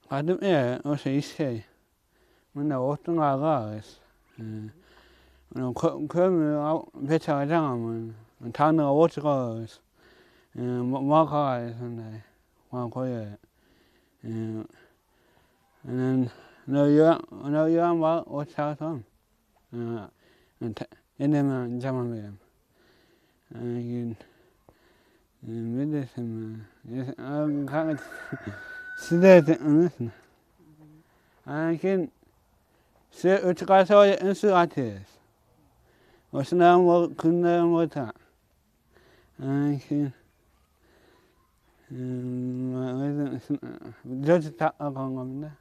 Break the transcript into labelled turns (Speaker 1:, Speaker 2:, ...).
Speaker 1: Adım olsa işe. Bunda otun ağağız. Kömür 배차장하면 단어가 오지가 마가 선데 와 거에 너야 마 오차선 얘네만 잠하면 이게 믿으시면 강 시대에 은스 아긴 세 어찌가서 은스 같아 어스나 뭐 근나 뭐다 아긴 저지 다 건겁니다.